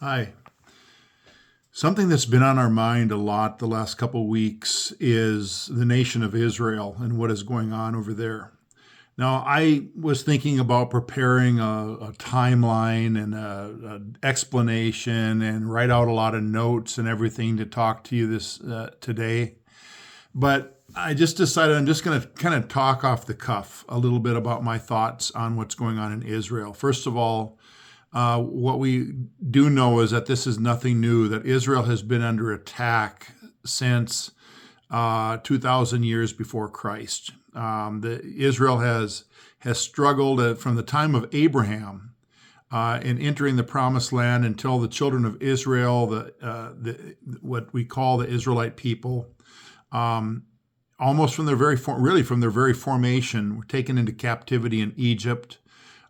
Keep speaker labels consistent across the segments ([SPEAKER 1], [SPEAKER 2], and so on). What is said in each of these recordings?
[SPEAKER 1] Hi. Something that's been on our mind a lot the last couple of weeks is the nation of Israel and what is going on over there. Now, I was thinking about preparing a timeline and an explanation and write out a lot of notes and everything to talk to you this today. But I just decided I'm just going to kind of talk off the cuff a little bit about my thoughts on what's going on in Israel. First of all, what we do know is that this is nothing new, that Israel has been under attack since 2,000 years before Christ. Israel has struggled from the time of Abraham in entering the Promised Land until the children of Israel, what we call the Israelite people, almost from their from their very formation, were taken into captivity in Egypt.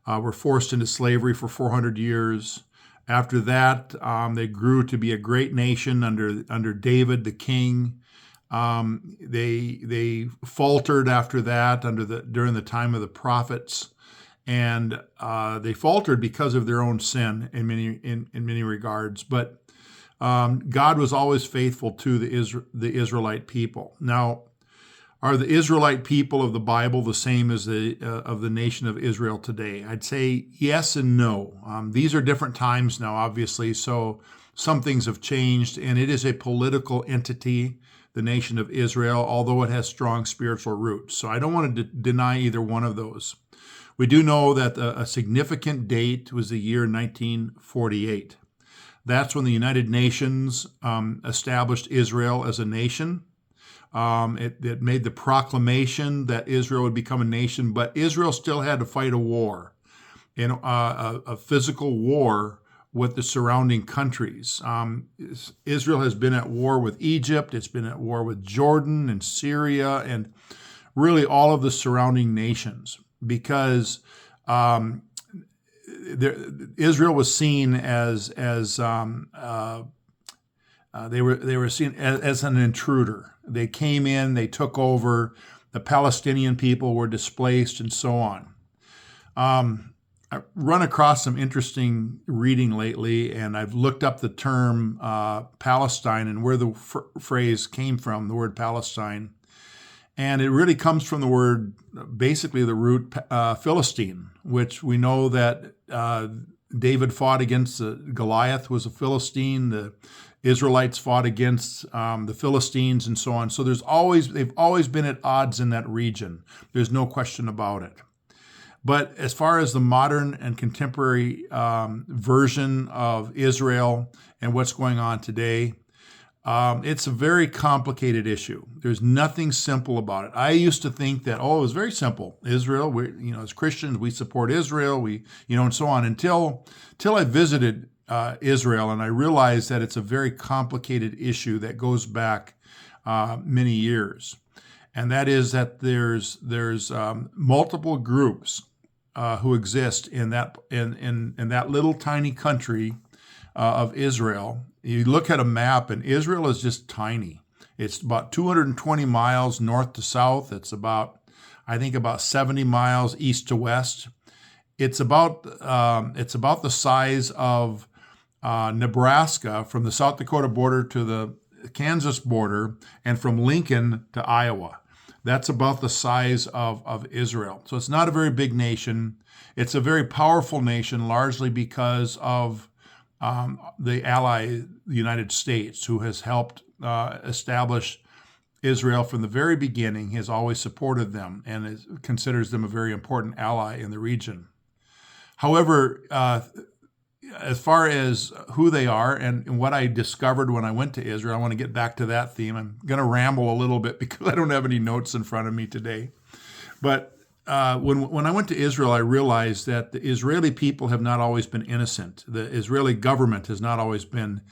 [SPEAKER 1] Were forced into slavery for 400 years. After that, they grew to be a great nation under David the king. They faltered after that during the time of the prophets, and they faltered because of their own sin in many regards. But God was always faithful to the Israelite people. Now, are the Israelite people of the Bible the same as of the nation of Israel today? I'd say yes and no. These are different times now, obviously, so some things have changed, and it is a political entity, the nation of Israel, although it has strong spiritual roots. So I don't want to deny either one of those. We do know that a significant date was the year 1948. That's when the United Nations established Israel as a nation. It made the proclamation that Israel would become a nation, but Israel still had to fight a war, a physical war with the surrounding countries. Israel has been at war with Egypt, it's been at war with Jordan and Syria, and really all of the surrounding nations, because Israel was seen as they were seen as an intruder. They came in, they took over, the Palestinian people were displaced, and so on. I've run across some interesting reading lately, and I've looked up the term Palestine and where the phrase came from, the word Palestine. And it really comes from the word, basically the root Philistine, which we know that David fought against Goliath, was a Philistine. The Israelites fought against the Philistines and so on. So they've always been at odds in that region. There's no question about it. But as far as the modern and contemporary version of Israel and what's going on today, it's a very complicated issue. There's nothing simple about it. I used to think that, it was very simple. Israel, as Christians, we support Israel, and so on, until I visited Israel, and I realized that it's a very complicated issue that goes back many years, and that is that there's multiple groups who exist in that little tiny country of Israel. You look at a map, and Israel is just tiny. It's about 220 miles north to south. It's about 70 miles east to west. It's about the size of Nebraska, from the South Dakota border to the Kansas border, and from Lincoln to Iowa. That's about the size of Israel. So it's not a very big nation. It's a very powerful nation, largely because of the ally, the United States, who has helped establish Israel from the very beginning. He has always supported them and considers them a very important ally in the region. However, as far as who they are and what I discovered when I went to Israel, I want to get back to that theme. I'm going to ramble a little bit because I don't have any notes in front of me today. But when I went to Israel, I realized that the Israeli people have not always been innocent. The Israeli government has not always been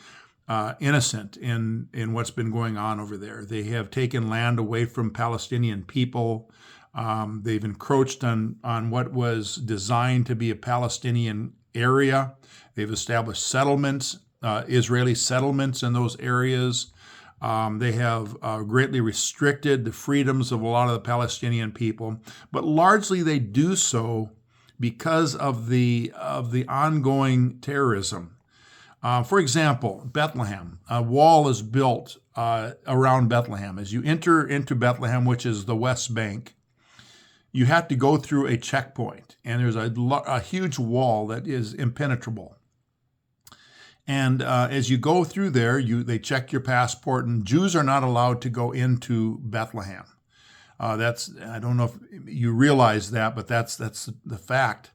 [SPEAKER 1] innocent in what's been going on over there. They have taken land away from Palestinian people. They've encroached on what was designed to be a Palestinian area. They've established settlements, Israeli settlements in those areas. They have greatly restricted the freedoms of a lot of the Palestinian people, but largely they do so because of the ongoing terrorism. For example, Bethlehem, a wall is built around Bethlehem. As you enter into Bethlehem, which is the West Bank, you have to go through a checkpoint, and there's a huge wall that is impenetrable. And as you go through there, they check your passport, and Jews are not allowed to go into Bethlehem. I don't know if you realize that, but that's the fact.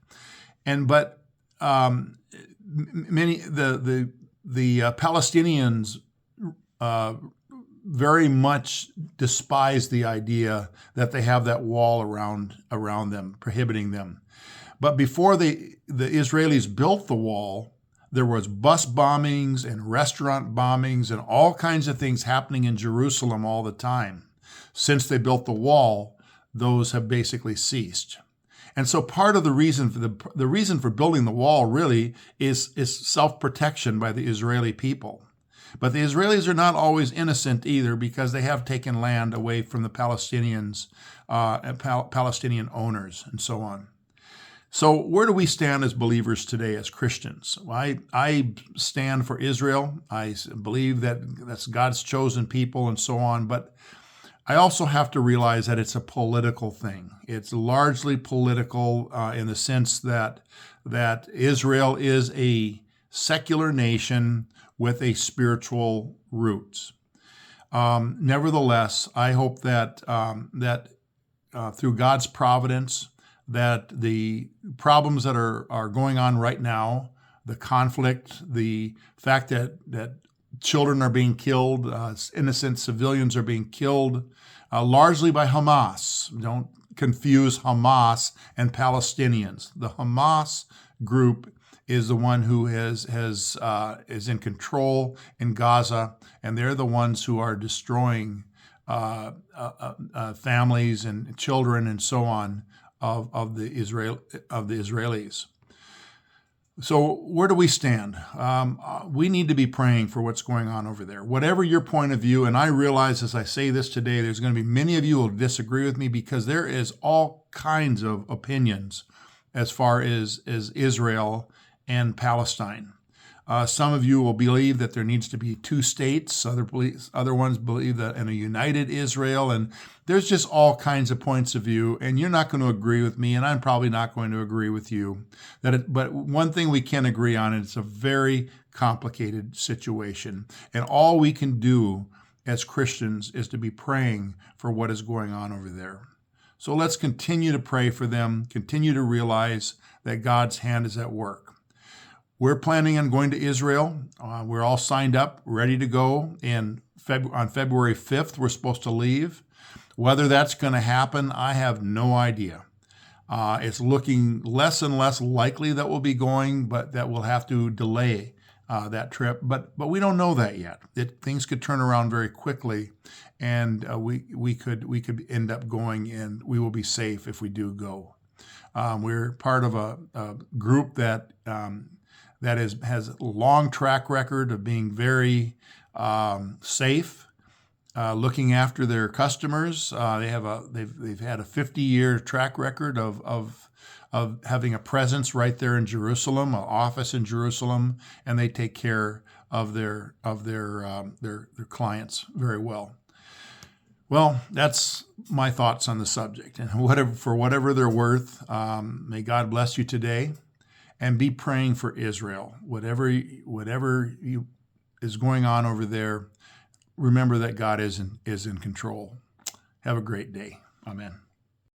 [SPEAKER 1] But many the Palestinians very much despise the idea that they have that wall around them, prohibiting them. But before the Israelis built the wall, there was bus bombings and restaurant bombings and all kinds of things happening in Jerusalem all the time. Since they built the wall, those have basically ceased. And so part of the reason for the reason for building the wall really is self-protection by the Israeli people. But the Israelis are not always innocent either, because they have taken land away from the Palestinians, Palestinian owners, and so on. So where do we stand as believers today, as Christians? Well, I stand for Israel. I believe that that's God's chosen people and so on. But I also have to realize that it's a political thing. It's largely political in the sense that Israel is a secular nation with a spiritual roots. Nevertheless, I hope that through God's providence, that the problems that are going on right now, the conflict, the fact that children are being killed, innocent civilians are being killed, largely by Hamas. Don't confuse Hamas and Palestinians. The Hamas group is the one who is in control in Gaza, and they're the ones who are destroying families and children and so on of the Israelis. So where do we stand? We need to be praying for what's going on over there. Whatever your point of view, and I realize as I say this today, there's going to be many of you who will disagree with me, because there is all kinds of opinions as far as Israel and Palestine. Some of you will believe that there needs to be two states. Other ones believe that in a united Israel. And there's just all kinds of points of view. And you're not going to agree with me, and I'm probably not going to agree with you. But one thing we can agree on, it's a very complicated situation. And all we can do as Christians is to be praying for what is going on over there. So let's continue to pray for them, continue to realize that God's hand is at work. We're planning on going to Israel. We're all signed up, ready to go. On February 5th, we're supposed to leave. Whether that's going to happen, I have no idea. It's looking less and less likely that we'll be going, but that we'll have to delay that trip. But we don't know that yet. Things could turn around very quickly, and we could end up going, and we will be safe if we do go. We're part of a group that has a long track record of being very safe, looking after their customers. They've had a 50-year track record of having a presence right there in Jerusalem, an office in Jerusalem, and they take care of their clients very well. Well, that's my thoughts on the subject, and for whatever they're worth, may God bless you today. And be praying for Israel. Whatever is going on over there, remember that God is in control. Have a great day. Amen.